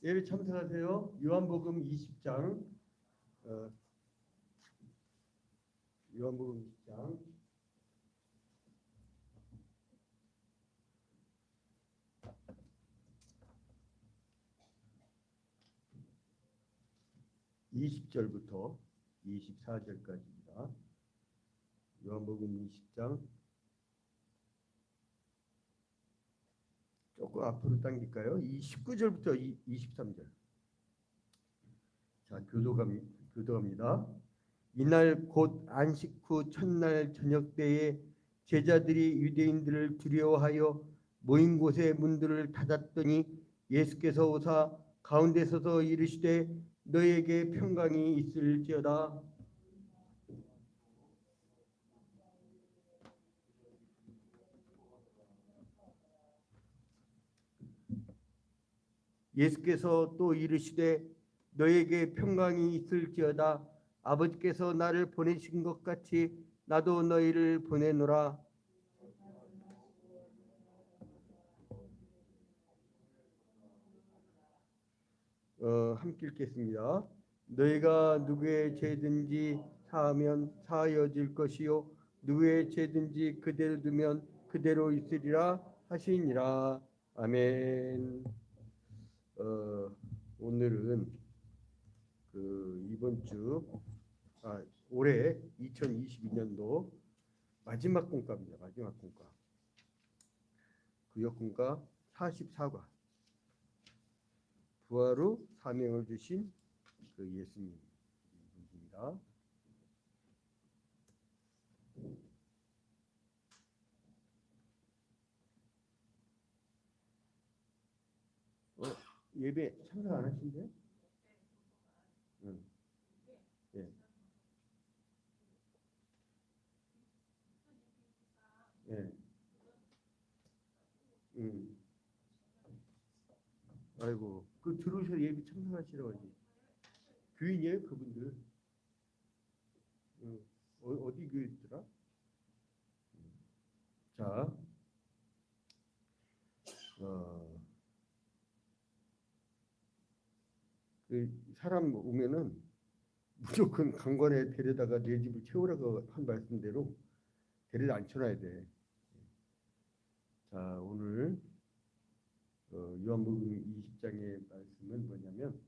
예배 참석하세요. 요한복음 20장 요한복음 20장 20절부터 24절까지입니다. 요한복음 20장 조금 앞으로 당길까요? 19절부터 23절. 자, 교도합니다. 이날 곧 안식 후 첫날 저녁 때에 제자들이 유대인들을 두려워하여 모인 곳의 문들을 닫았더니 예수께서 오사 가운데 서서 이르시되 너에게 평강이 있을지어다. 예수께서 또 이르시되 너에게 평강이 있을지어다. 아버지께서 나를 보내신 것 같이 나도 너희를 보내노라. 함께 읽겠습니다. 너희가 누구의 죄든지 사하면 사하여질 것이요 누구의 죄든지 그대로 두면 그대로 있으리라 하시니라. 아멘. 오늘은 이번 주 올해 2022년도 마지막 공과입니다. 마지막 공과. 구역공과 44과. 부활 후 사명을 주신 그 예수님입니다. 예배 참석 안 하신대요? 응. 예. 예. 아이고, 들어오셔서 예배 참석하시라고 하지. 교인이에요, 그분들. 어디 교회더라? 자, 사람 오면은 무조건 강관에 데려다가 내 집을 채우라고 한 말씀대로 데려다 앉혀놔야 돼. 자, 오늘 요한복음 20장의 말씀은 뭐냐면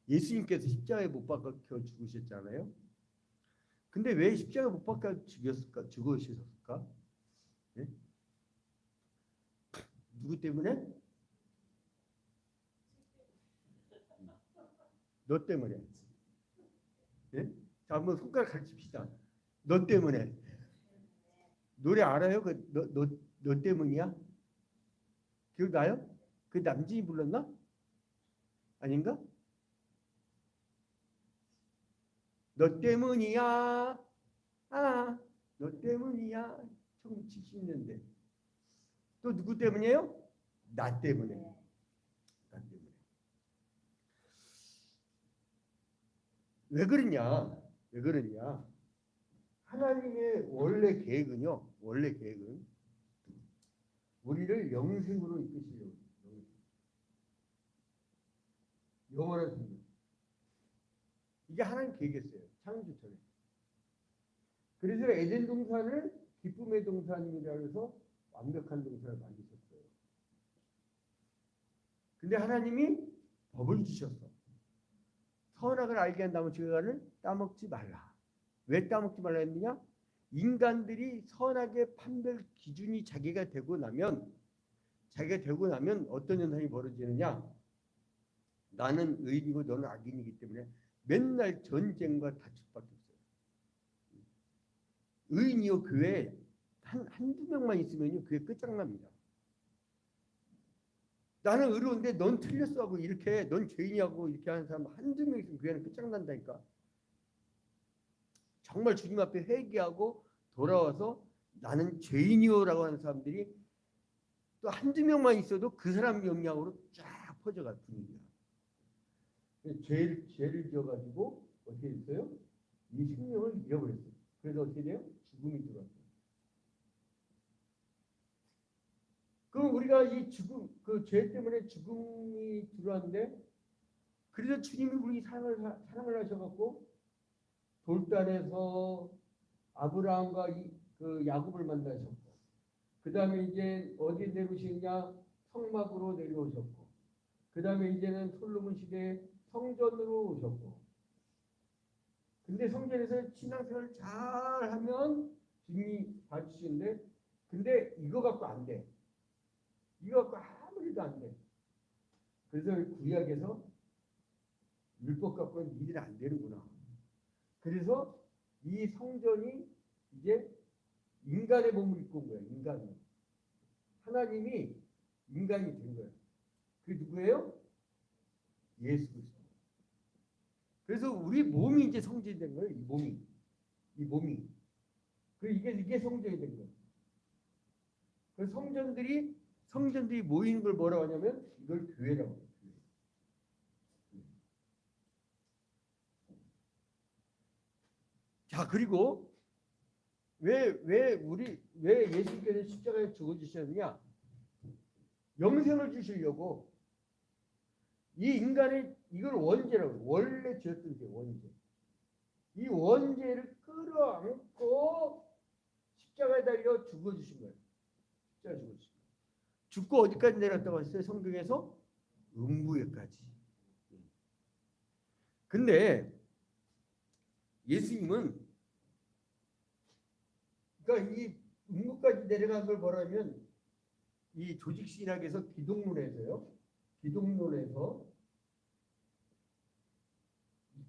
예수님께서 십자가에 못 박혀 죽으셨잖아요. 근데 왜 십자가에 못 박혀 죽으셨을까? 네? 누구 때문에? 너 때문에. 네? 자, 한번 손가락 가르칩시다. 너 때문에. 노래 알아요? 너 때문이야? 기억나요? 그 남진이 불렀나? 아닌가? 너 때문이야. 너 때문이야. 1970년대. 또 누구 때문이에요? 나 때문에. 나 때문에. 왜 그러냐? 왜 그러냐? 하나님의 원래 계획은요. 원래 계획은 우리를 영생으로 이끄시려고. 영원한 생명. 이게 하나님 계획이었어요. 창조 전에. 그래서 에덴 동산을 기쁨의 동산이라고 해서 완벽한 동산을 만드셨어요. 근데 하나님이 법을 주셨어. 선악을 알게 한 나무 지가를 따먹지 말라. 왜 따먹지 말라 했느냐? 인간들이 선악의 판별 기준이 자기가 되고 나면 어떤 현상이 벌어지느냐? 나는 의인이고 너는 악인이기 때문에 맨날 전쟁과 다툴 수밖에 없어요. 의인이요 교회 한두 명만 있으면요 그게 끝장납니다. 나는 의로운데 넌 틀렸어 하고 이렇게 넌 죄인이라고 이렇게 하는 사람 한두 명 있으면 교회는 끝장난다니까. 정말 주님 앞에 회개하고 돌아와서 나는 죄인이요라고 하는 사람들이 또 한두 명만 있어도 그 사람 영향으로 쫙 퍼져가 분위기야. 죄를 지어가지고 어떻게 됐어요? 이 생명을 잃어버렸어요. 그래서 어떻게 돼요? 죽음이 들어왔어요. 그럼 우리가 이 죽음, 그 죄 때문에 죽음이 들어왔는데, 그래서 주님이 우리 사랑을 하셔갖고 돌단에서 아브라함과 그 야곱을 만나셨고, 그 다음에 이제 어디 내려오시느냐, 성막으로 내려오셨고, 그 다음에 이제는 솔로몬 시대에 성전으로 오셨고. 근데 성전에서 신앙생활을 잘 하면 주님이 봐주시는데, 근데 이거 갖고 안 돼. 이거 갖고 아무리 해도 안 돼. 그래서 구약에서 율법 갖고는 일이 안 되는구나. 그래서 이 성전이 이제 인간의 몸을 입고 온 거예요. 인간이. 하나님이 인간이 된 거예요. 그게 누구예요? 예수 그리스도. 그래서 우리 몸이 이제 성전이 된 거예요. 이 몸이. 이 몸이. 이게 성전이 된 거예요. 그래서 성전들이 모이는 걸 뭐라고 하냐면 이걸 교회라고 해요. 자, 그리고 왜 예수께서 십자가에 죽어주셨느냐? 영생을 주시려고. 이 인간의 이걸 원죄라고, 원래 지었던 게 원죄. 이 원죄를 끌어안고 십자가에 달려 죽어주신 거예요. 십자가에 죽어주신 거예요. 죽고 어디까지 내렸다고 했어요? 성경에서 음부에까지. 근데 예수님은, 그러니까 이 음부까지 내려간 걸 뭐라면, 이 조직신학에서 기독론에서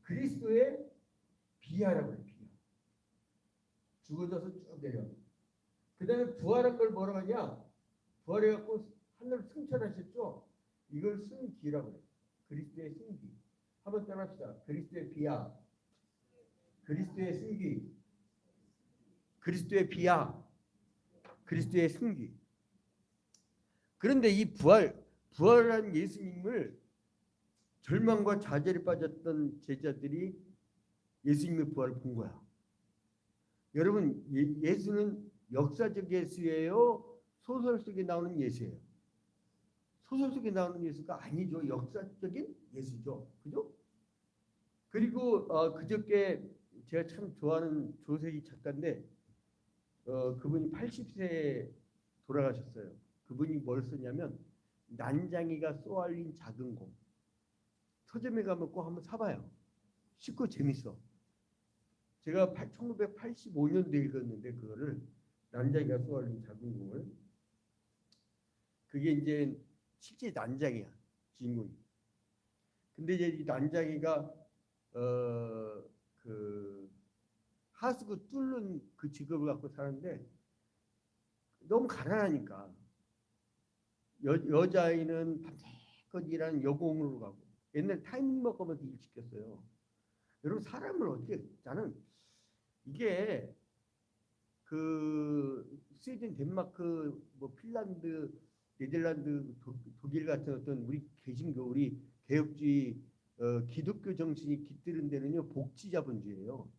그리스도의 비하라고 해요. 비하. 죽어져서 쭉 내려. 그 다음에 부활한 걸 뭐라고 하냐? 부활해갖고 하늘을 승천하셨죠? 이걸 승기라고 해요. 그리스도의 승기. 한번 따라합시다. 그리스도의 비하, 그리스도의 승기, 그리스도의 비하, 그리스도의 승기. 그런데 이 부활한 예수님을 절망과 좌절에 빠졌던 제자들이 예수님의 부활을 본 거야. 여러분, 예수는 역사적 예수예요? 소설 속에 나오는 예수예요? 소설 속에 나오는 예수가 아니죠. 역사적인 예수죠. 그죠? 그리고 그저께 제가 참 좋아하는 조세희 작가인데, 그분이 80세에 돌아가셨어요. 그분이 뭘 썼냐면 난장이가 쏘알린 작은 곰. 서점에 가면 꼭 한번 사봐요. 쉽고 재밌어. 제가 1985년도에 읽었는데 그거를, 난장이가 쏘알린 작은 곰을. 그게 이제 실제 난장이야, 주인공이. 근데 이제 이 난장이가 그 하수구 뚫는 그 직업을 갖고 사는데 너무 가난하니까 여자아이는 밤새껏 일하는 여공으로 가고, 옛날 타이밍 먹으면서 일 시켰어요. 여러분, 사람을 어떻게, 나는 이게 그 스웨덴, 덴마크, 뭐 핀란드, 네덜란드, 독일 같은 어떤 우리 개신교, 우리 개혁주의 기독교 정신이 깃드는 데는요, 복지자본주의예요.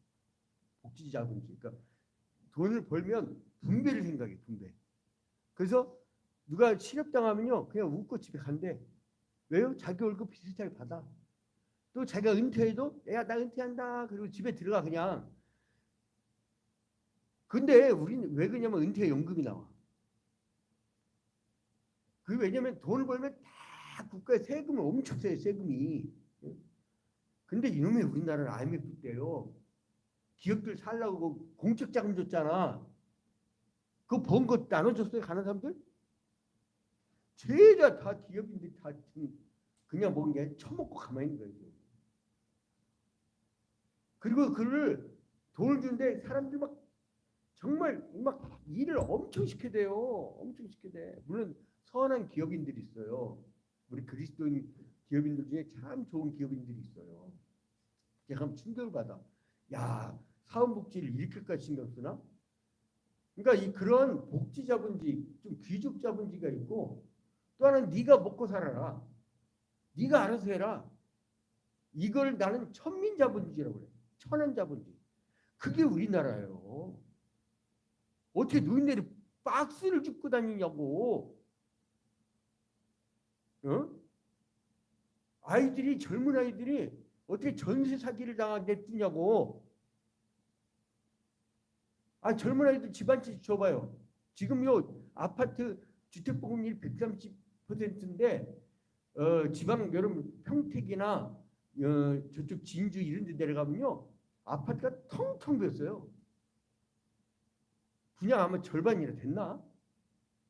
복지자본주의. 그러니까 돈을 벌면 분배를 생각해, 분배. 그래서 누가 실업당하면요, 그냥 웃고 집에 간대. 왜요? 자기 월급 비슷하게 받아. 또 자기가 은퇴해도 야, 나 은퇴한다. 그리고 집에 들어가 그냥. 근데 우리는 왜 그러냐면 은퇴연금이 나와. 그게 왜냐면 돈을 벌면 다 국가에 세금을 엄청 써요, 세금이. 근데 이놈의 우리나라는 IMF 때요, 기업들 살라고 공적 자금 줬잖아. 그거 번 거 나눠줬어요, 가는 사람들? 죄다 다 기업인들이 다 그냥 먹은 게 아니라 처먹고 가만히 있는 거예요. 그리고 그를 돈을 주는데 사람들 막 정말 막 일을 엄청 시켜야 돼요. 엄청 시켜야 돼. 물론 선한 기업인들이 있어요. 우리 그리스도인 기업인들 중에 참 좋은 기업인들이 있어요. 제가 한번 충격을 받아. 야, 사원복지를 이렇게까지 신경 쓰나? 그러니까 그런 복지 자본주의, 좀 귀족 자본주의가 있고, 또 하나는 네가 먹고 살아라. 네가 알아서 해라. 이걸 나는 천민 자본주의라고 그래. 천한 자본주의. 그게 우리나라예요. 어떻게 노인네들이 박스를 줍고 다니냐고. 어? 아이들이 젊은 아이들이 어떻게 전세 사기를 당하게 뜨냐고. 아 젊은 아이들 집 한 채 줘봐요. 지금요 아파트 주택보급률이 130%인데 지방 여러분 평택이나 저쪽 진주 이런 데 내려가면요 아파트가 텅텅 비었어요. 분양 아마 절반이나 됐나?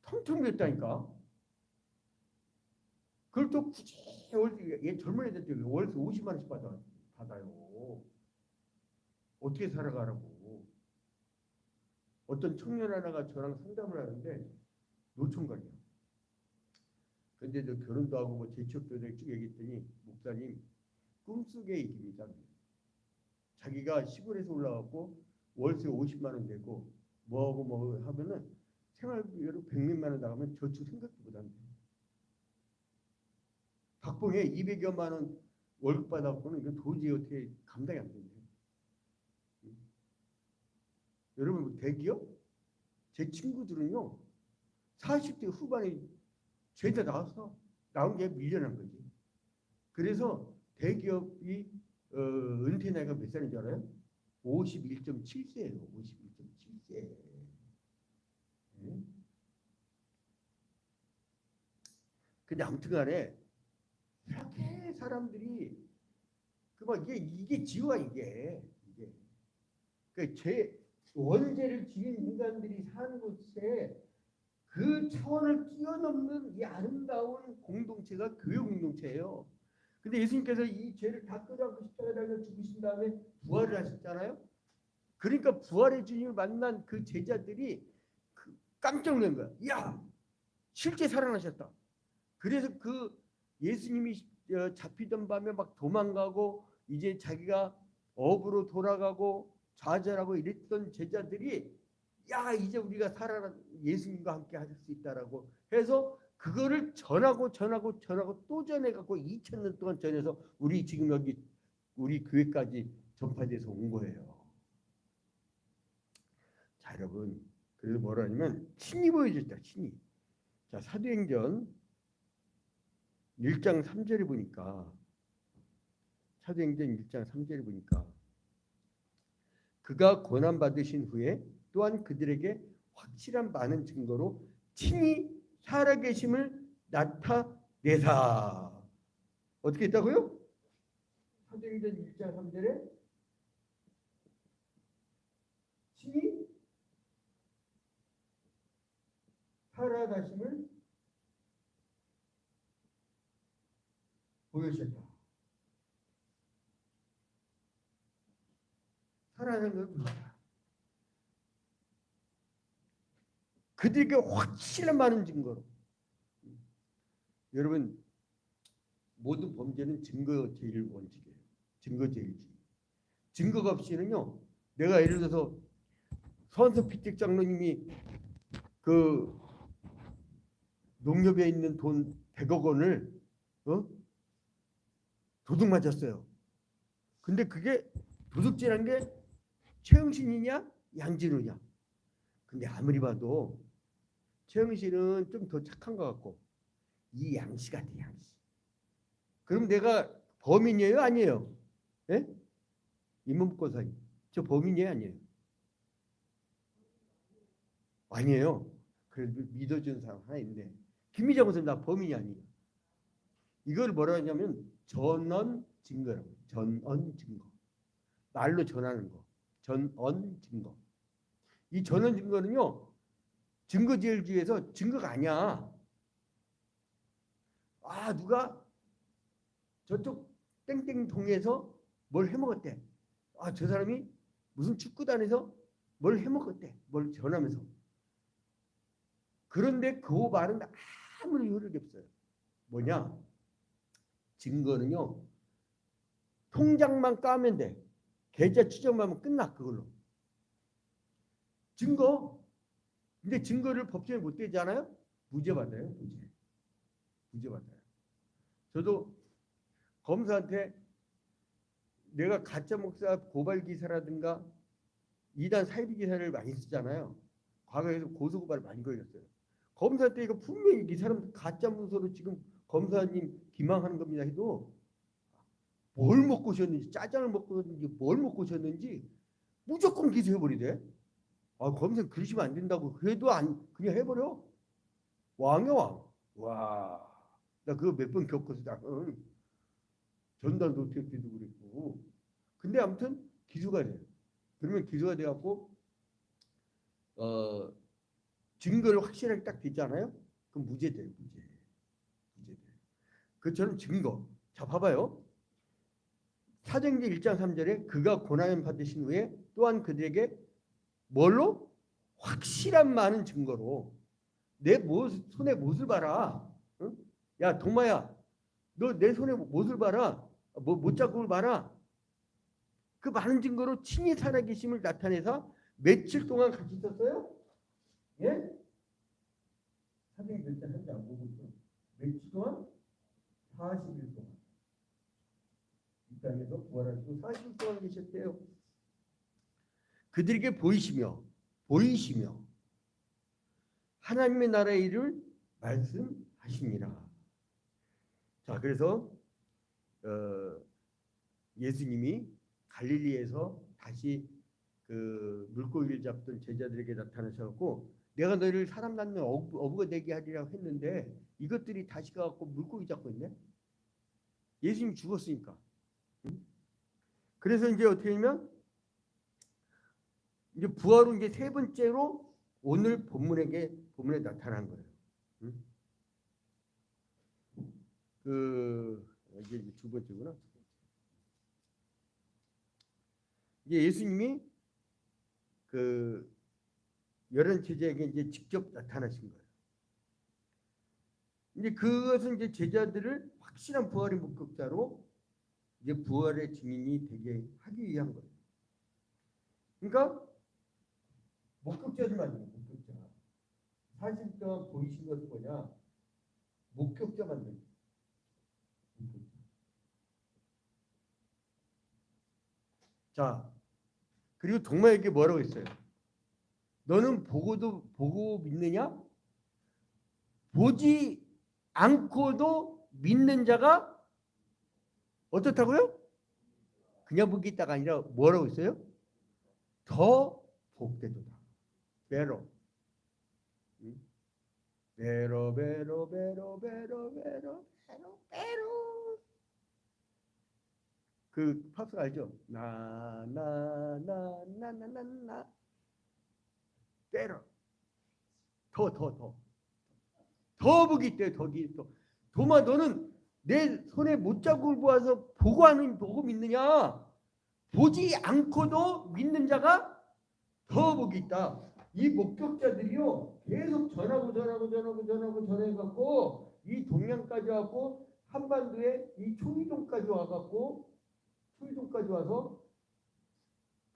텅텅 비었다니까. 그걸 또 굳이 얘 젊은 애들 월세 50만 원씩 받아요. 어떻게 살아가라고. 어떤 청년 하나가 저랑 상담을 하는데 노총각이야. 근데 저 결혼도 하고 뭐 재취업도 쭉 얘기했더니 목사님 꿈속의 얘기입니다. 자기가 시골에서 올라왔고 월세 50만 원 내고 뭐하고 뭐 하면은 생활비로 100몇만 원 나가면 저축 생각도 못 한대. 박봉에 200여만 원 월급 받았고는 이거 도저히 어떻게 감당이 안 된대. 여러분 뭐 대기업? 제 친구들은요 40대 후반에 죄다 나온 게 밀려난 거지. 그래서 대기업이 은퇴 나이가 몇 살인 줄 알아요? 51.7세예요. 51.7세. 근데 아무튼간에 이렇게 사람들이 그 막 이게 지와 이게 제 원죄를 지은 인간들이 사는 곳에 그 차원을 뛰어넘는 이 아름다운 공동체가 교회 공동체예요. 근데 예수님께서 이 죄를 다 끄덕고 십자가에 달려 죽으신 다음에 부활을 하셨잖아요. 그러니까 부활의 주님을 만난 그 제자들이 깜짝 놀란 거야. 야, 실제 살아나셨다. 그래서 그 예수님이 잡히던 밤에 막 도망가고 이제 자기가 업으로 돌아가고 좌절하고 이랬던 제자들이 야 이제 우리가 살아난 예수님과 함께 할 수 있다라고 해서 그거를 전하고 또 전해갖고 2000년 동안 전해서 우리 지금 여기 우리 교회까지 전파돼서 온 거예요. 자 여러분 그래서 뭐라 하냐면 친히 보여줬다. 친히. 자 사도행전 1장 3절에 보니까 사도행전 1장 3절에 보니까 그가 고난 받으신 후에 또한 그들에게 확실한 많은 증거로 친히 살아계심을 나타내사. 어떻게 했다고요? 사도행전 1장 3절에 친히 살아가심을 보여주셨다. 살아가는 걸 보여주셨다. 그들에게 확실한 많은 증거로. 여러분 모든 범죄는 증거 제일 원칙이에요. 증거 제일주의. 증거가 없이는요. 내가 예를 들어서 선서피택 장로님이 그 농협에 있는 돈 100억 원을 도둑 맞았어요. 근데 그게 도둑질한 게 최영신이냐 양진우냐. 근데 아무리 봐도 최영신은 좀 더 착한 것 같고 이 양씨 같아 양씨. 그럼 내가 범인이에요 아니에요? 예? 이문고사님 저 범인이에요 아니에요? 아니에요. 그래도 믿어주는 사람 하나 있는데 김미정 선생 나 범인이 아니에요. 이걸 뭐라 하냐면 전언 증거라고. 전언 증거. 말로 전하는 거. 전언 증거. 이 전언 증거는요. 증거제일주의에서 증거가 아니야. 아 누가 저쪽 땡땡 동에서 뭘 해먹었대. 아 저 사람이 무슨 축구단에서 뭘 해먹었대. 뭘 전하면서. 그런데 그 말은 아무리 효력이 없어요. 뭐냐? 증거는요. 통장만 까면 돼. 계좌 추적만 하면 끝나 그걸로. 증거. 근데 증거를 법정에 못 대잖아요. 무죄 받아요. 무죄 받아요. 저도 검사한테 내가 가짜 목사 고발 기사라든가 이단 사이비 기사를 많이 쓰잖아요. 과거에도 고소고발을 많이 걸렸어요. 검사한테 이거 분명히 이 사람 가짜 문서로 지금 검사님 기망하는 겁니다 해도 뭘 먹고 오셨는지, 짜장을 먹고 오셨는지, 뭘 먹고 오셨는지 무조건 기소해버리대. 검사 그러시면 안 된다고. 그래도 안 그냥 해버려. 왕이야 왕. 와, 나 그거 몇 번 겪어서 나는 전달 노트도 그랬고. 근데 아무튼 기소가 돼요. 그러면 기소가 돼갖고 증거를 확실하게 딱 되잖아요. 그럼 무죄 돼요. 무죄. 그처럼 증거. 자, 봐봐요. 사도행전 1장 3절에 그가 고난을 받으신 후에 또한 그들에게 뭘로? 확실한 많은 증거로 내 손에 못을 봐라. 응? 야 도마야, 너 내 손에 못을 봐라. 못자국을 봐라. 그 많은 증거로 친히 살아계심을 나타내서 며칠 동안 같이 있었어요? 예? 사도행전 3장 보고 있어. 며칠 동안? 40일 동안. 이 땅에서 부활하시고 40일 동안 계셨대요. 그들에게 보이시며 하나님의 나라의 일을 말씀하십니다. 자, 그래서 예수님이 갈릴리에서 다시 그 물고기를 잡던 제자들에게 나타나셔서 내가 너희를 사람 낳는 어부가 되게 하리라고 했는데 이것들이 다시 가갖고 물고기 잡고 있네. 예수님이 죽었으니까. 응? 그래서 이제 어떻게 하면 이제 부활은 이제 세 번째로 오늘 본문에 나타난 거예요. 응? 이게 두 번째구나. 이제 예수님이 그 열한 제자에게 이제 직접 나타나신 거예요. 이제 그것은 이제 제자들을 확실한 부활의 목격자로 이제 부활의 증인이 되게 하기 위한 거예요. 그러니까 목격자들 만드는 목격자. 40일 동안 보이신 것은 뭐냐? 목격자 만드는 거예요. 자, 그리고 동마에게 뭐라고 했어요? 너는 보고 믿느냐? 보지 않고도 믿는 자가 어떻다고요? 그냥 보겠다가 아니라 뭐라고 했어요? 더 복되도다. 베로. 베로. 그 팝스 알죠? 나나나나나나나 베로. 더 복이 있대. 도마 너는 내 손에 못자국을 보아서 보고 믿느냐? 보지 않고도 믿는 자가 더 복이 있다. 이 목격자들이요 계속 전해갖고 이 동양까지 와갖고 한반도에 이 초이동까지 와서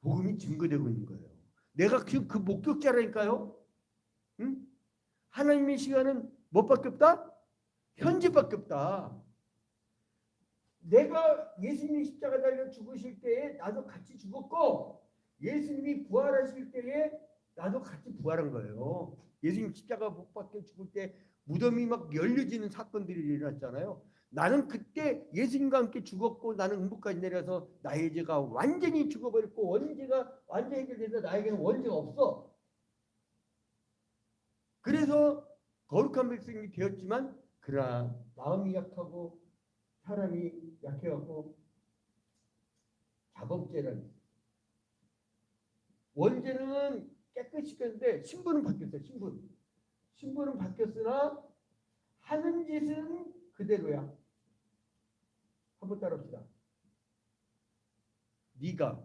복음이 증거되고 있는 거예요. 내가 지금 그 목격자라니까요. 응? 하나님의 시간은 뭐밖에 없다? 현재밖에 없다. 내가 예수님이 십자가 달려 죽으실 때에 나도 같이 죽었고 예수님이 부활하실 때에 나도 같이 부활한 거예요. 예수님 십자가 못 박혀 죽을 때 무덤이 막 열려지는 사건들이 일어났잖아요. 나는 그때 예수님과 함께 죽었고 나는 음부까지 내려서 나의 죄가 완전히 죽어버렸고 원죄가 완전히 해결돼서 나에게는 원죄가 없어. 그래서 거룩한 백성이 되었지만 그러나 마음이 약하고 사람이 약해갖고 자범죄라는 원죄는 깨끗이 시켰는데 신분은 바뀌었어요. 신분은 바뀌었으나 하는 짓은 그대로야. 한번 따라합시다. 네가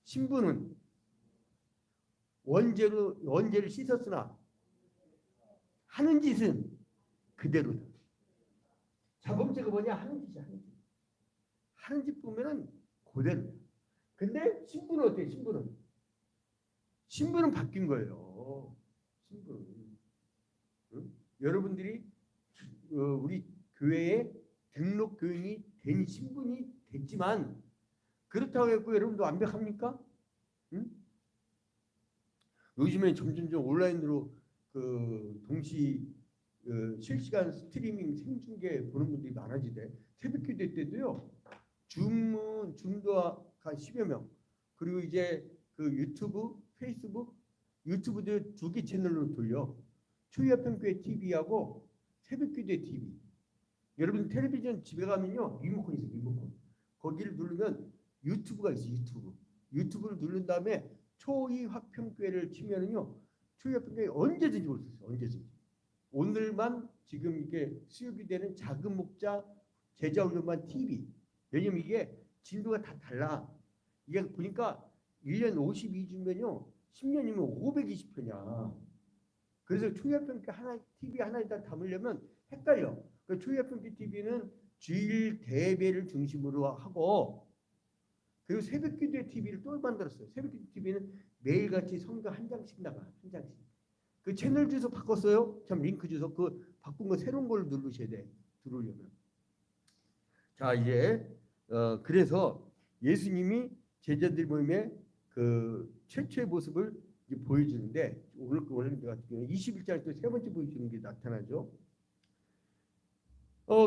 신분은 원죄를 씻었으나 하는 짓은 그대로다. 자범죄가 뭐냐? 하는 짓이야. 하는 짓 보면은 그대로야. 근데 신분은 어때요? 신분은 바뀐 거예요. 신분. 응? 여러분들이 우리 교회에 등록 교인이 된 신분이 됐지만 그렇다고 해서 여러분도 완벽합니까? 응? 요즘에 점점 온라인으로 그 동시 실시간 스트리밍 생중계 보는 분들이 많아지대. 새벽기도 때도요. 줌도 한 10여 명. 그리고 이제 그 유튜브, 페이스북, 유튜브도 2개 채널로 돌려. 초이아평교회 TV하고 새벽기도회 TV. 여러분 텔레비전 집에 가면요. 리모컨이 있어요. 리모컨. 거기를 누르면 유튜브가 있어요. 유튜브를 누른 다음에 초이화평교회를 치면은요. 초이화평교회 언제든지 볼 수 있어요. 언제든지. 오늘만 지금 이게 수요비 되는 작은 목자 제자훈련반 TV. 왜냐면 이게 진도가 다 달라. 이게 보니까 1년 52주면요. 10년이면 520편이야. 그래서 초이화평교회 하나 TV 하나에다 담으려면 헷갈려. 그 초이화평교회 TV는 주일 대배를 중심으로 하고 그리고 새벽기도회 TV를 또 만들었어요. 새벽기도회 TV는 매일같이 성경 한 장씩 나가. 한 장씩. 그 채널 주소 바꿨어요. 참 링크 주소 그 바꾼 거 새로운 걸 누르셔야 돼. 들어오려면. 자 이제 그래서 예수님이 제자들 모임의 그 최초의 모습을 보여주는데 오늘 같은 경우 21장 또 세 번째 보여주는 게 나타나죠.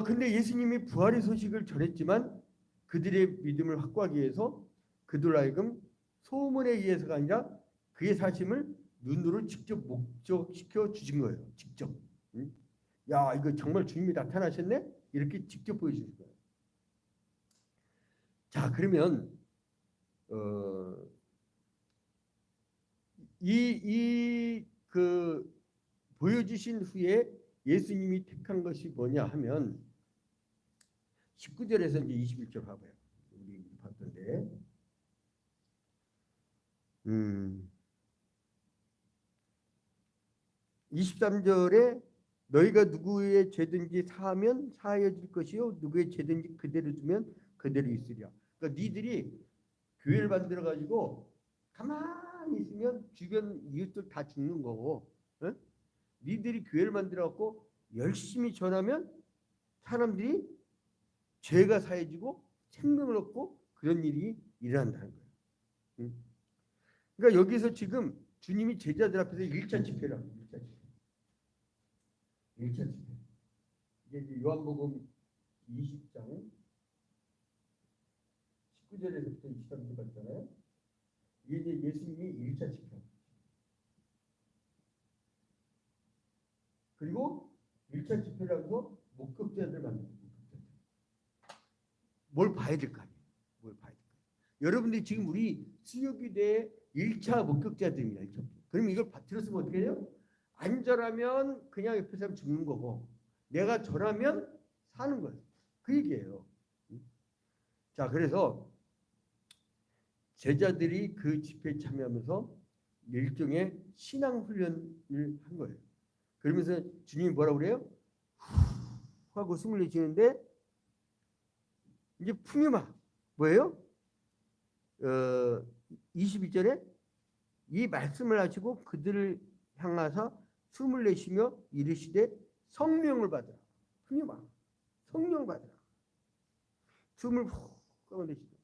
근데 예수님이 부활의 소식을 전했지만 그들의 믿음을 확고하기 위해서 그들 하여금 소문에 의해서가 아니라 그의 사심을 눈으로 직접 목적시켜 주신 거예요. 직접. 응? 야 이거 정말 주님이 나타나셨네? 이렇게 직접 보여주신 거예요. 자 그러면 그 보여주신 후에 예수님이 택한 것이 뭐냐 하면 19절에서 이제 21절 봐봐요. 우리 봤던데 23절에 너희가 누구의 죄든지 사하면 사하여질 것이요 누구의 죄든지 그대로 두면 그대로 있으리라. 그러니까 니들이 교회를 만들어 가지고 가만히 있으면 주변 이웃들 다 죽는 거고, 응? 니들이 교회를 만들어 갖고 열심히 전하면 사람들이 죄가 사해지고 생명을 얻고 그런 일이 일어난다는 거예요. 응? 그러니까 여기서 지금 주님이 제자들 앞에서 1차 집회를 합니다. 1차 집회. 이게 요한복음 20장 19절에서부터 23절까지 있잖아요. 이게 이제 예수님이 1차 집회. 그리고 1차 집회라고 목격자들 만듭니다. 뭘 봐야 될 거 아니에요. 뭘 봐야 될 거 아니에요. 여러분들이 지금 우리 수요기대의 1차 목격자들입니다. 1차. 그럼 이걸 들었으면 어떻게 해요? 안 절하면 그냥 옆에 사람 죽는 거고 내가 절하면 사는 거예요. 그 얘기예요. 자 그래서 제자들이 그 집회에 참여하면서 일종의 신앙훈련을 한 거예요. 그러면서 주님이 뭐라고 그래요? 후 하고 숨을 내쉬는데 이제 풍요마 뭐예요? 22절에 이 말씀을 하시고 그들을 향하사 숨을 내쉬며 이르시되 성령을 받으라. 풍요마 성령 받으라. 숨을 후 하고 내쉬고.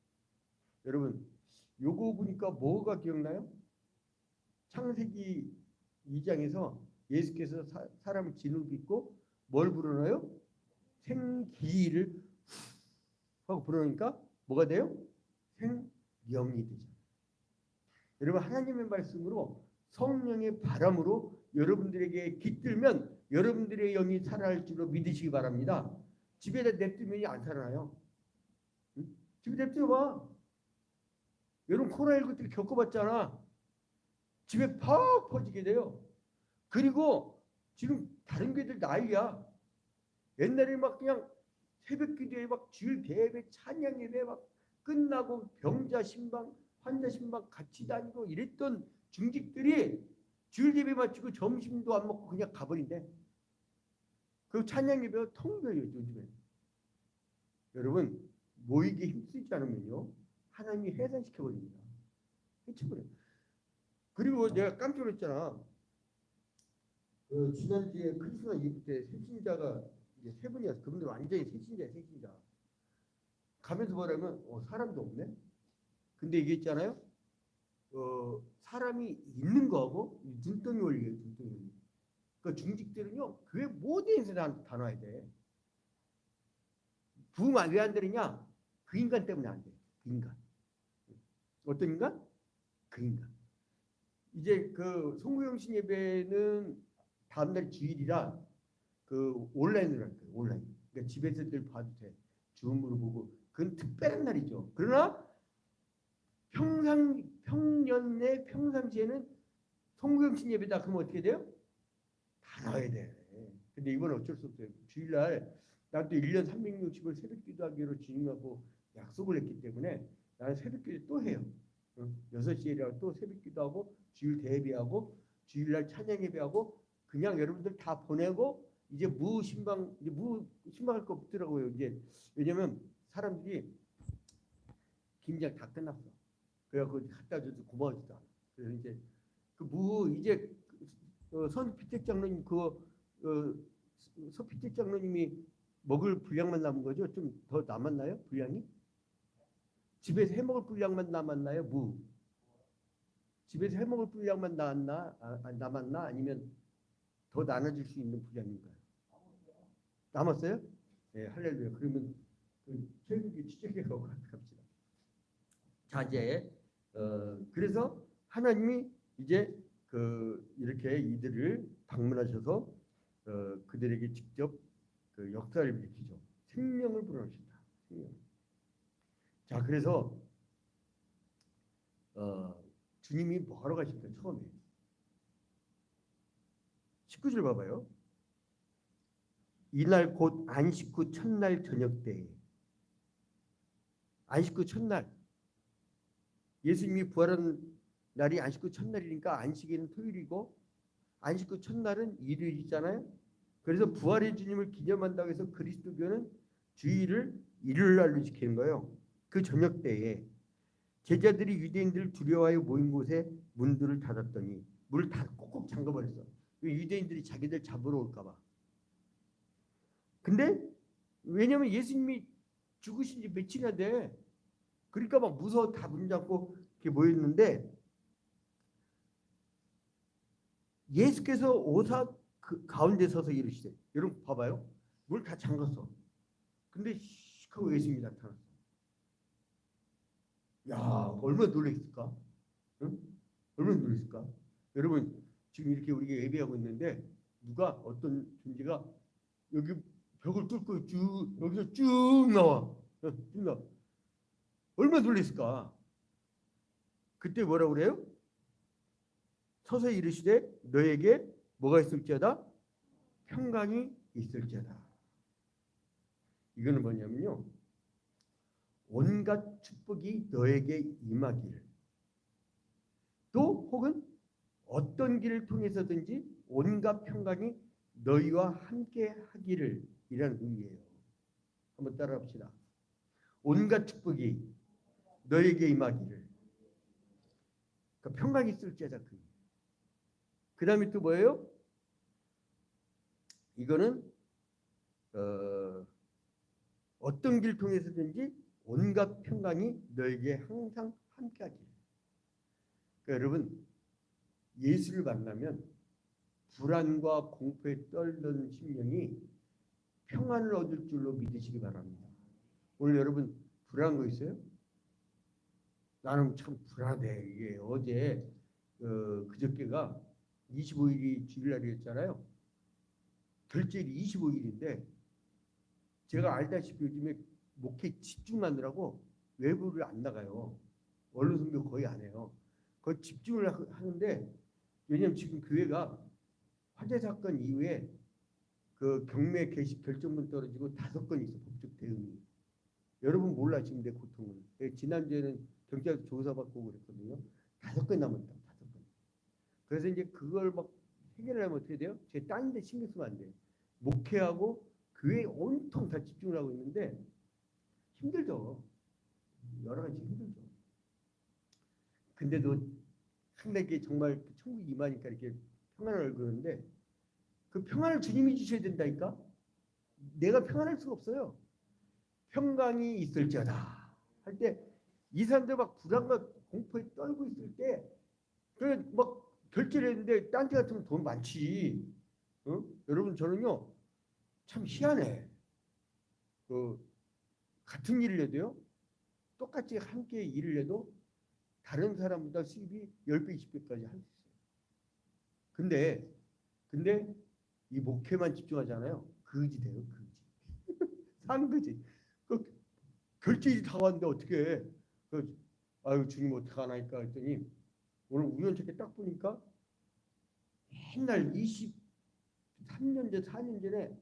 여러분 요거 보니까 뭐가 기억나요? 창세기 2장에서 예수께서 사람을 진흙 빚고 뭘 불어넣어요? 생기를 하고 불어넣으니까 뭐가 돼요? 생명이 되죠. 여러분 하나님의 말씀으로 성령의 바람으로 여러분들에게 깃들면 여러분들의 영이 살아날 줄로 믿으시기 바랍니다. 집에다 냅두면 안 살아나요. 응? 집에 냅둬봐. 여러분 코로나19 때 겪어봤잖아. 집에 팍 퍼지게 돼요. 그리고 지금 다른 교회들 난리야. 옛날에 막 그냥 새벽 기도에 막 주일 대회 찬양 예배 막 끝나고 병자 신방 환자 신방 같이 다니고 이랬던 중직들이 주일 예배 마치고 점심도 안 먹고 그냥 가버린대. 그 찬양 예배가 텅 비어요 요즘에. 여러분 모이기 힘쓰지 않으면요 하나님이 해산시켜버립니다. 해쳐버려요. 그리고 내가 깜짝 놀랐잖아. 지난주에 크리스마스 이브 때 새신자가 이제 세 분이었어. 그분들 완전히 새신자야, 새신자. 가면서 뭐라면 사람도 없네. 근데 이게 있잖아요. 사람이 있는 거하고 눈덩이 올리게 눈덩이 올리게. 그 중직들은요 교회 모든 인생에 다 넣어야 돼. 부흥 왜안 되느냐? 그 인간 때문에 안 돼. 그 인간. 어떤 인간? 그 인간. 이제 그 송구영신 예배는 다음날 주일이라 그 온라인으로 할 거예요. 온라인. 그러니까 집에서들 봐도 돼. 줌으로 보고. 그건 특별한 날이죠. 그러나 평년내 평상시에는 송구영신 예배다 그러면 어떻게 돼요? 다 나와야 돼. 근데 이건 어쩔 수 없어요. 주일날 나도 1년 360을 새벽 기도하기로 주님하고 약속을 했기 때문에 나는 새벽 기도 또 해요. 6시에 또 새벽 기도하고 주일 대예배하고 주일날 찬양 예배하고 그냥 여러분들 다 보내고 이제 신방할 거 없더라고요. 이제 왜냐면 사람들이 김장 다 끝났어. 그래갖고 갖다 줘도 고마워지도 않아. 그래서 이제 이제 선피택 장로님 서피택 장로님이 먹을 분량만 남은 거죠? 좀 더 남았나요? 분량이? 집에서 해먹을 분량만 남았나요? 집에서 해먹을 분량만 남았나? 아니면 더 나눠줄 수 있는 분량인가요? 남았어요? 네, 할렐루야. 그러면 최근에 취재해가고 갑시다. 자, 이제 그래서 하나님이 이제 이렇게 이들을 방문하셔서 그들에게 직접 역사를 일으키죠. 생명을 불어넣으신다. 생명. 자, 그래서 주님이 뭐하러 가십니까? 처음에 19절 봐봐요. 이날 곧 안식 후 첫날 저녁 때에 안식 후 첫날 예수님이 부활한 날이 안식 후 첫날이니까 안식일은 토요일이고 안식 후 첫날은 일요일이잖아요. 그래서 부활의 주님을 기념한다고 해서 그리스도교는 주일을 일요일 날로 지키는 거예요. 그 저녁 때에 제자들이 유대인들을 두려워하여 모인 곳에 문들을 닫았더니 문을 다 꼭꼭 잠가버렸어. 유대인들이 자기들 잡으러 올까 봐. 근데 왜냐면 예수님이 죽으신 지 며칠이나 돼. 그러니까 막 무서워 다 문 잡고 이렇게 모였는데 예수께서 오사 그 가운데 서서 이르시되, 여러분 봐봐요. 문 다 잠갔어. 근데 하고 예수님이 나타났어. 야, 얼마나 놀랐을까? 응? 얼마나 놀랐을까? 여러분 지금 이렇게 우리가 예배하고 있는데 누가 어떤 존재가 여기 벽을 뚫고 여기서 쭉 나와. 쭉 나와. 얼마나 놀랐을까? 그때 뭐라고 그래요? 서서 이르시되 너에게 뭐가 있을지어다? 평강이 있을지어다. 이거는 뭐냐면요. 온갖 축복이 너에게 임하기를. 또 혹은 어떤 길을 통해서든지 온갖 평강이 너희와 함께 하기를 이라는 의미예요. 한번 따라합시다. 온갖 축복이 너에게 임하기를. 그러니까 평강이 있을지어다. 그 다음에 또 뭐예요? 이거는 어떤 길 통해서든지 온갖 평강이 너에게 항상 함께하기를. 그러니까 여러분 예수를 만나면 불안과 공포에 떨던 심령이 평안을 얻을 줄로 믿으시기 바랍니다. 오늘 여러분 불안한 거 있어요? 나는 참 불안해. 이게 어제 그저께가 25일이 주일날이었잖아요. 결제일이 25일인데 제가 알다시피 요즘에 목회 집중하느라고 외부를 안 나가요. 원로 선교 거의 안 해요. 거의 집중을 하는데 왜냐면 지금 교회가 화재 사건 이후에 그 경매 개시 결정문 떨어지고 5건 있어. 법적 대응이. 여러분 몰라 지금 내 고통을. 지난주에는 경찰 조사받고 그랬거든요. 5건 남았다. 5건. 그래서 이제 그걸 막 해결하려면 어떻게 돼요? 제 딴 데 신경 쓰면 안 돼요. 목회하고 교회에 온통 다 집중을 하고 있는데 힘들죠. 여러 가지 힘들죠. 근데도 상대에게 정말 천국이 임하니까 이렇게 평안을 그러는데 그 평안을 주님이 주셔야 된다니까. 내가 평안할 수가 없어요. 평강이 있을지어다 할 때 이 사람들 막 불안과 공포에 떨고 있을 때 그 막 결제를 했는데 딴 데 같으면 돈 많지. 여러분 저는요 참 희한해. 그 같은 일을 해도요 똑같이 함께 일을 해도 다른 사람보다 수입이 10배, 20배까지 할 수 있어요. 근데 이 목회만 집중하잖아요. 그지 돼요, 그지. 상그지. 그 결제일이 다 왔는데 어떻게 해? 아유 주님 어떡하나니까 했더니 오늘 우연찮게 딱 보니까 옛날 23년 전, 4년 전에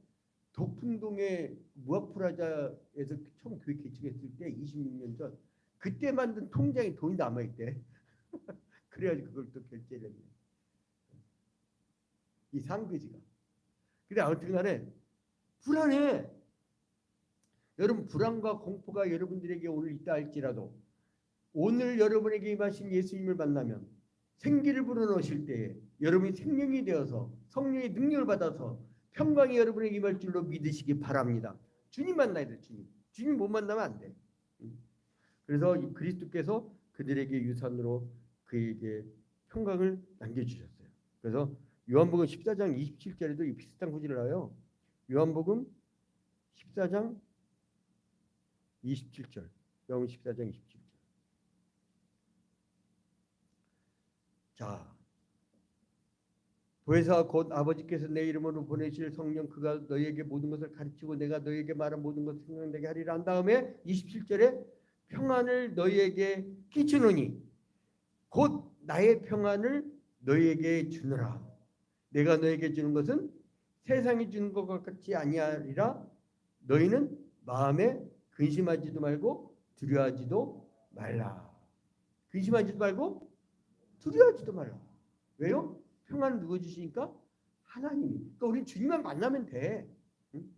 독풍동에 무아프라자에서 처음 교회 개척했을 때 26년 전 그때 만든 통장에 돈이 남아있대. 그래가지고 그걸 또 결제를 했네. 이 상그지가. 근데 아무튼 간에 불안해. 여러분 불안과 공포가 여러분들에게 오늘 있다 할지라도 오늘 여러분에게 임하신 예수님을 만나면 생기를 불어넣으실 때에 여러분이 생명이 되어서 성령의 능력을 받아서 평강이 여러분에게 임할 줄로 믿으시기 바랍니다. 주님 만나야 돼. 주님 못 만나면 안 돼. 그래서 그리스도께서 그들에게 유산으로 그에게 평강을 남겨주셨어요. 그래서 요한복음 14장 27절에도 이 비슷한 구절을 나와요. 요한복음 14장 27절. 요한복음 14장 27절. 자, 보혜사 곧 아버지께서 내 이름으로 보내실 성령 그가 너희에게 모든 것을 가르치고 내가 너희에게 말한 모든 것을 생각나게 하리라 한 다음에 27절에 평안을 너희에게 끼치노니 곧 나의 평안을 너희에게 주느라. 내가 너희에게 주는 것은 세상이 주는 것과 같이 아니하리라. 너희는 마음에 근심하지도 말고 두려워하지도 말라. 근심하지도 말고 두려워하지도 말라. 왜요? 평안을 누가 주시니까? 하나님이. 그러니까 우리 주님만 만나면 돼. 응?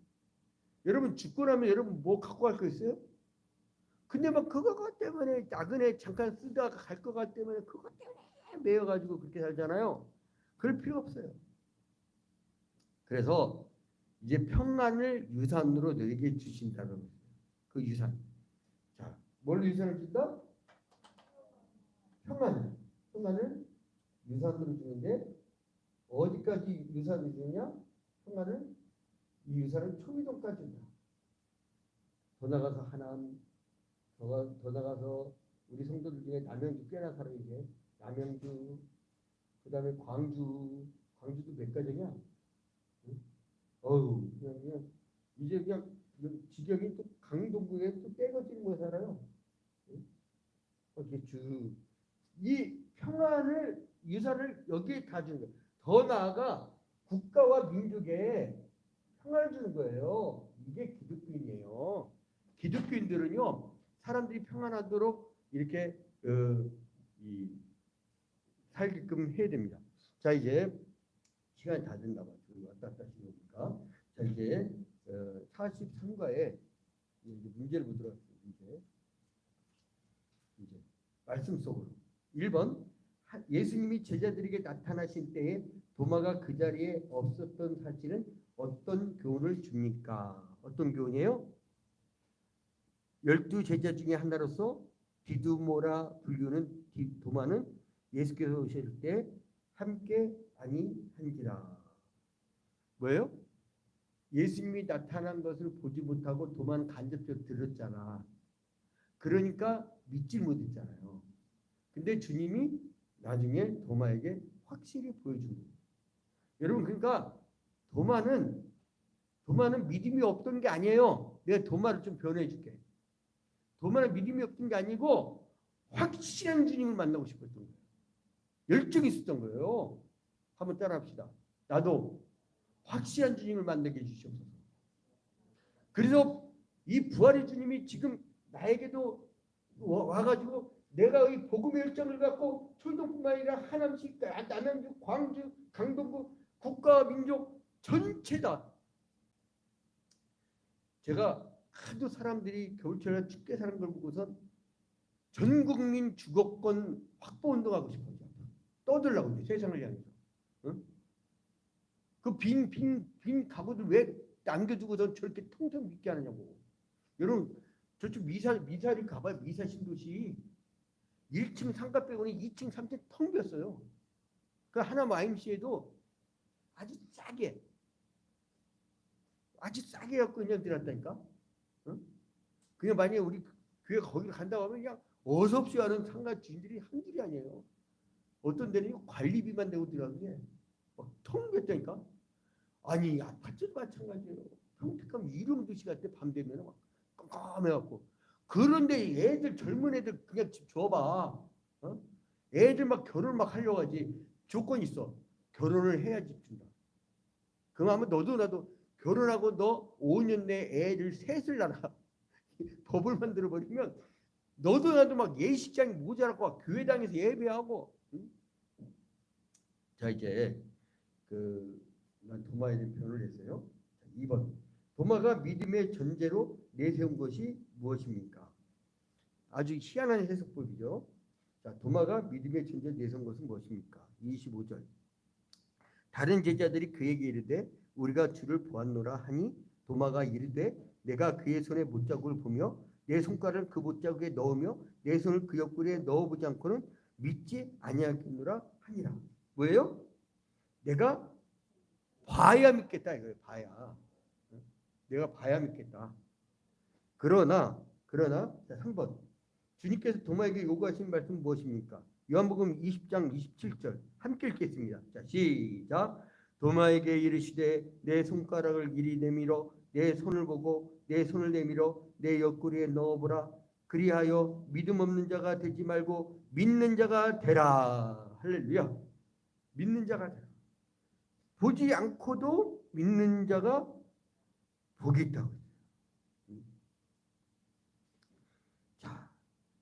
여러분 죽고 나면 여러분 뭐 갖고 갈 거 있어요? 근데 막 그거 때문에 나그네 잠깐 쓰다가 갈 것 때문에 그것 때문에 매여가지고 그렇게 살잖아요. 그럴 필요 없어요. 그래서 이제 평안을 유산으로 너에게 주신다는 거예요. 그 유산. 자, 뭘 유산을 준다? 평안을 유산으로 주는데 어디까지 유산을 주느냐? 평안을 이 유산을 초미동까지 준다. 더 나가서 하남, 더 나가서 우리 성도들 중에 남양주 꽤나 살아요. 이제 남양주, 그 다음에 광주도 몇 가정이야? 응? 어우, 그냥 이제 그냥 지경이 또 강동구에 또 떼거지는 거 살아요. 응? 이 평안을 유산을 여기에 다 주는 거예요. 더 나아가 국가와 민족에 평안을 주는 거예요. 이게 기독교인이에요. 기독교인들은요 사람들이 평안하도록 이렇게 살게끔 해야 됩니다. 자 이제 시간이 다 됐나 봐요. 왔다 갔다 하시니까. 자 이제 43과에 이제 문제를 보도록 하겠습니다. 이제 말씀 속으로 1번 예수님이 제자들에게 나타나신 때에 도마가 그 자리에 없었던 사실은 어떤 교훈을 줍니까? 어떤 교훈이에요? 12 제자 중에 하나로서 디두모라 불리우는 도마는 예수께서 오실 때 함께 아니한지라. 뭐예요? 예수님이 나타난 것을 보지 못하고 도마는 간접적으로 들었잖아. 그러니까 믿질 못했잖아요. 근데 주님이 나중에 도마에게 확실히 보여준 거예요. 여러분 그러니까 도마는 믿음이 없던 게 아니에요. 내가 도마를 좀 변해 줄게. 도마는 믿음이 없던 게 아니고 확실한 주님을 만나고 싶었던 거예요. 열정이 있었던 거예요. 한번 따라합시다. 나도 확실한 주님을 만나게 해주시옵소서. 그래서 이 부활의 주님이 지금 나에게도 와가지고 내가 이 복음의 열정을 갖고 철동뿐만 아니라 하남시, 남양주, 광주, 강동구 국가와 민족 전체다. 제가 하도 사람들이 겨울철에 춥게 사는 걸 보고선 전 국민 주거권 확보 운동하고 싶어요. 떠들라고 이제 세상을 향해서. 응? 그 빈 가구들 왜 남겨두고선 저렇게 텅텅 믿게 하느냐고. 여러분 저쪽 미사리 가봐요. 미사 신도시 1층 상가 빼고는 2층 3층 텅 비었어요. 그 하남 YMCA도 아주 싸게 아주 싸게 갖고 그냥 들어왔다니까. 응? 그냥 만약에 우리 교회 거기를 간다고 하면 그냥 어서없이 하는 상가 주인들이 한둘이 아니에요. 어떤 데는 관리비만 내고 들어가는데 막텅 겼다니까. 아니 아파트도 마찬가지예요. 평택하면 유령도 시간 때 밤 되면 막 깜깜해갖고. 그런데 애들 젊은 애들 그냥 집 줘봐. 어? 애들 막 결혼 막 하려고 하지. 조건 있어. 결혼을 해야지 준다. 그러면 너도 나도 결혼하고 너 5년 내에 애를 셋을 낳아. 법을 만들어 버리면 너도 나도 막 예식장이 모자라고 막 교회당에서 예배하고. 응? 자 이제 난 도마에 대한 표현을 했어요. 2번. 도마가 믿음의 전제로 내세운 것이 무엇입니까? 아주 희한한 해석법이죠. 자, 도마가 믿음의 전제로 내세운 것은 무엇입니까? 25절. 다른 제자들이 그에게 이르되 우리가 주를 보았노라 하니 도마가 이르되 내가 그의 손에 못자국을 보며 내 손가락을 그 못자국에 넣으며 내 손을 그 옆구리에 넣어보지 않고는 믿지 아니하겠노라 하니라. 뭐예요? 내가 봐야 믿겠다 이거예요. 봐야. 내가 봐야 믿겠다. 그러나 자, 3번. 주님께서 도마에게 요구하신 말씀은 무엇입니까? 요한복음 20장 27절 함께 읽겠습니다. 자, 시작. 도마에게 이르시되 내 손가락을 이리 내밀어 내 손을 보고 내 손을 내밀어 내 옆구리에 넣어보라. 그리하여 믿음 없는 자가 되지 말고 믿는 자가 되라. 할렐루야. 믿는 자가 되라. 보지 않고도 믿는 자가 복이 있다고. 자,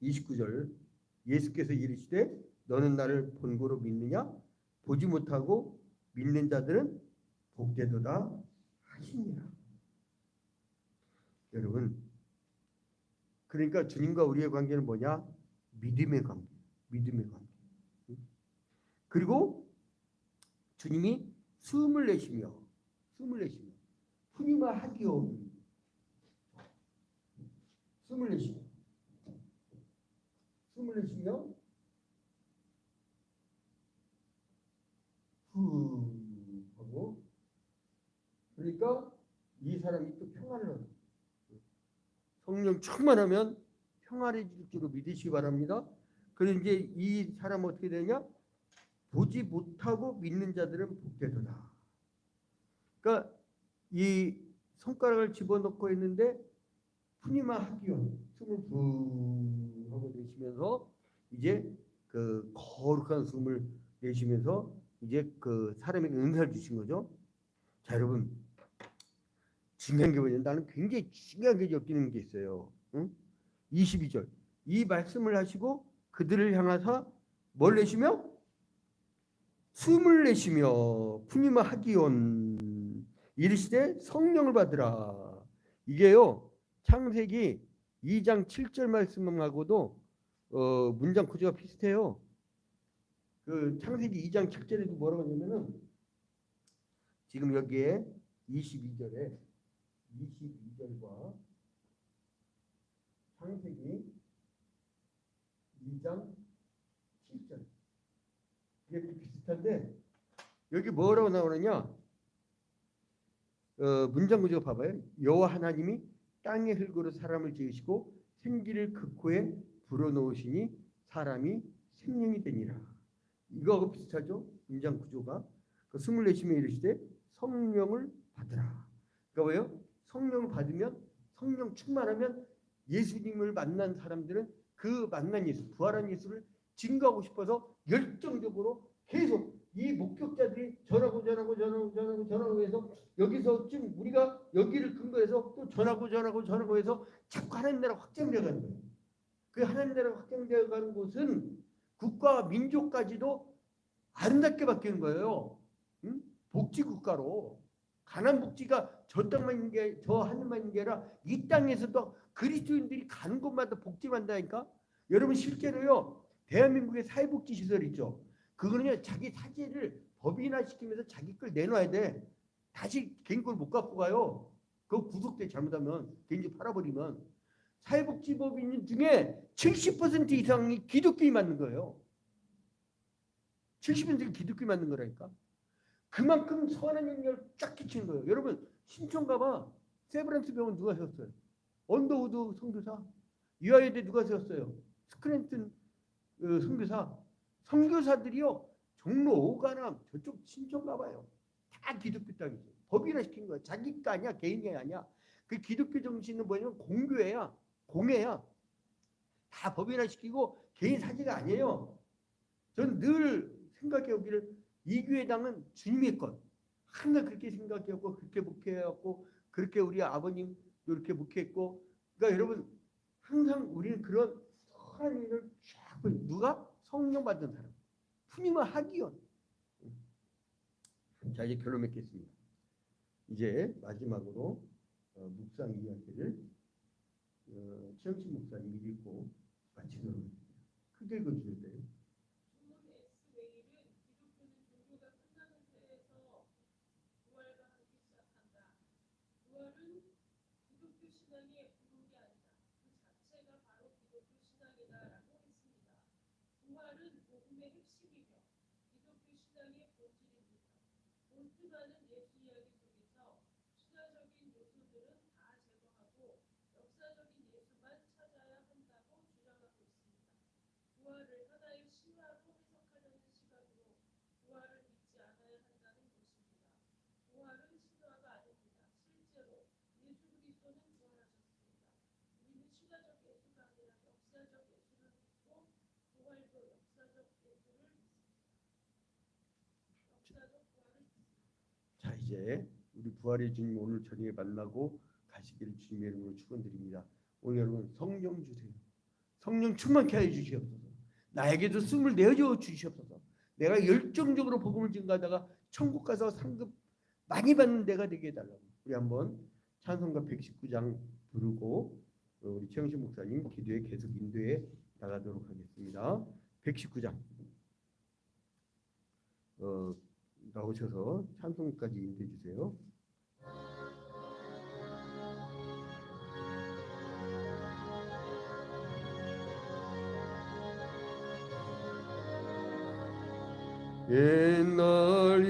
29절. 예수께서 이르시되 너는 나를 본고로 믿느냐? 보지 못하고 믿는 자들은 복되도다 하시니라. 여러분, 그러니까 주님과 우리의 관계는 뭐냐? 믿음의 관계. 믿음의 관계. 그리고 주님이 숨을 내쉬며 푸니마 하기오 숨을 내쉬며 후 하고, 그러니까 이 사람이 또 평안을 얻어. 성령 충만하면 평안해질 줄로 믿으시기 바랍니다. 그리고 이제 이 사람은 어떻게 되냐? 보지 못하고 믿는 자들은 복되도다. 그러니까 이 손가락을 집어넣고 있는데 푸니마 하기요. 숨을 부 하고 내쉬면서 이제 그 거룩한 숨을 내쉬면서 이제 그 사람에게 은사를 주신 거죠. 자, 여러분, 중요한 게 뭐냐면 나는 굉장히 중요하게 여기는 게 있어요. 응? 22절. 이 말씀을 하시고 그들을 향하사 뭘 내쉬며? 숨을 내쉬며 푸니마 하기온 이르시되 성령을 받으라. 이게요, 창세기 2장 7절 말씀하고도 문장 구조가 비슷해요. 그 창세기 2장 7절에도 뭐라고 하냐면은 지금 여기에 22절과 창세기 2장 7절 이게 비슷한데 여기 뭐라고 나오느냐? 문장 구조가 봐봐요. 여호와 하나님이 땅의 흙으로 사람을 지으시고 생기를 그 코에 불어넣으시니 사람이 생명이 되니라. 이거하고 비슷하죠? 문장 구조가. 그 숨을 내쉬며 이르시되 성령을 받으라. 그러니까 뭐예요? 성령을 받으면, 성령 충만하면 예수님을 만난 사람들은 그 만난 예수, 부활한 예수를 증거하고 싶어서 열정적으로 계속 이 목격자들이 전하고 해서 여기서 지금 우리가 여기를 근거해서 또 전하고 해서 자꾸 하나님 나라가 확장되어 가는 거예요. 그 하나님 나라가 확장되어 가는 곳은 국가와 민족까지도 아름답게 바뀌는 거예요. 응? 복지 국가로. 가난 복지가 저 땅만 있는 게, 저 하늘만 있는 게 아니라 이 땅에서도 그리스도인들이 가는 곳마다 복지받는다니까. 여러분 실제로요, 대한민국의 사회복지 시설 있죠. 그거는요, 자기 사재를 법인화 시키면서 자기 걸 내놔야 돼. 다시 개인 걸 못 갖고 가요. 그거 구속돼 잘못하면, 개인적 팔아버리면. 사회복지법인 중에 70% 이상이 기독교에 맞는 거예요. 70%가 기독교에 맞는 거라니까. 그만큼 선한 영향을 쫙 끼치는 거예요. 여러분, 신촌 가봐. 세브란스 병원 누가 세웠어요? 언더우드 선교사. 유아여대 누가 세웠어요? 스크랜튼 선교사. 선교사들이요. 종로 오가남 저쪽 신촌 가봐요. 다 기독교 땅이죠. 법인화 시킨 거야. 자기가 아니야. 개인이 아니야. 그 기독교 정신은 뭐냐면 공교회야. 공회야. 다 법인화 시키고 개인 사지가 아니에요. 저는 늘 생각해 오기를 이 교회당은 주님의 것. 항상 그렇게 생각해왔고 그렇게 목회해왔고 그렇게 우리 아버님도 이렇게 목회했고 그러니까 여러분 항상 우리는 그런 선한 일을 자꾸 누가? 성령 받은 사람. 푸님은 하기원. 자 이제 결론 맺겠습니다. 이제 마지막으로 묵상 이야기를 최영신 목사님이 읽고 마치도록 하겠습니다. 크게 읽어주실 때요. 자 이제 우리 부활의 주님 오늘 저녁에 만나고 가시기를 주님의 이름으로 축원드립니다. 오늘 여러분 성령 주세요. 성령 충만케 하여 주시옵소서. 나에게도 숨을 내어줘 주시옵소서. 내가 열정적으로 복음을 증거하다가 천국 가서 상급 많이 받는 데가 되게 해달라고. 우리 한번 찬송가 119장 부르고 우리 최영신 목사님 기도에 계속 인도해 나가도록 하겠습니다. 119장 나오셔서 찬송까지 인도해 주세요. 옛날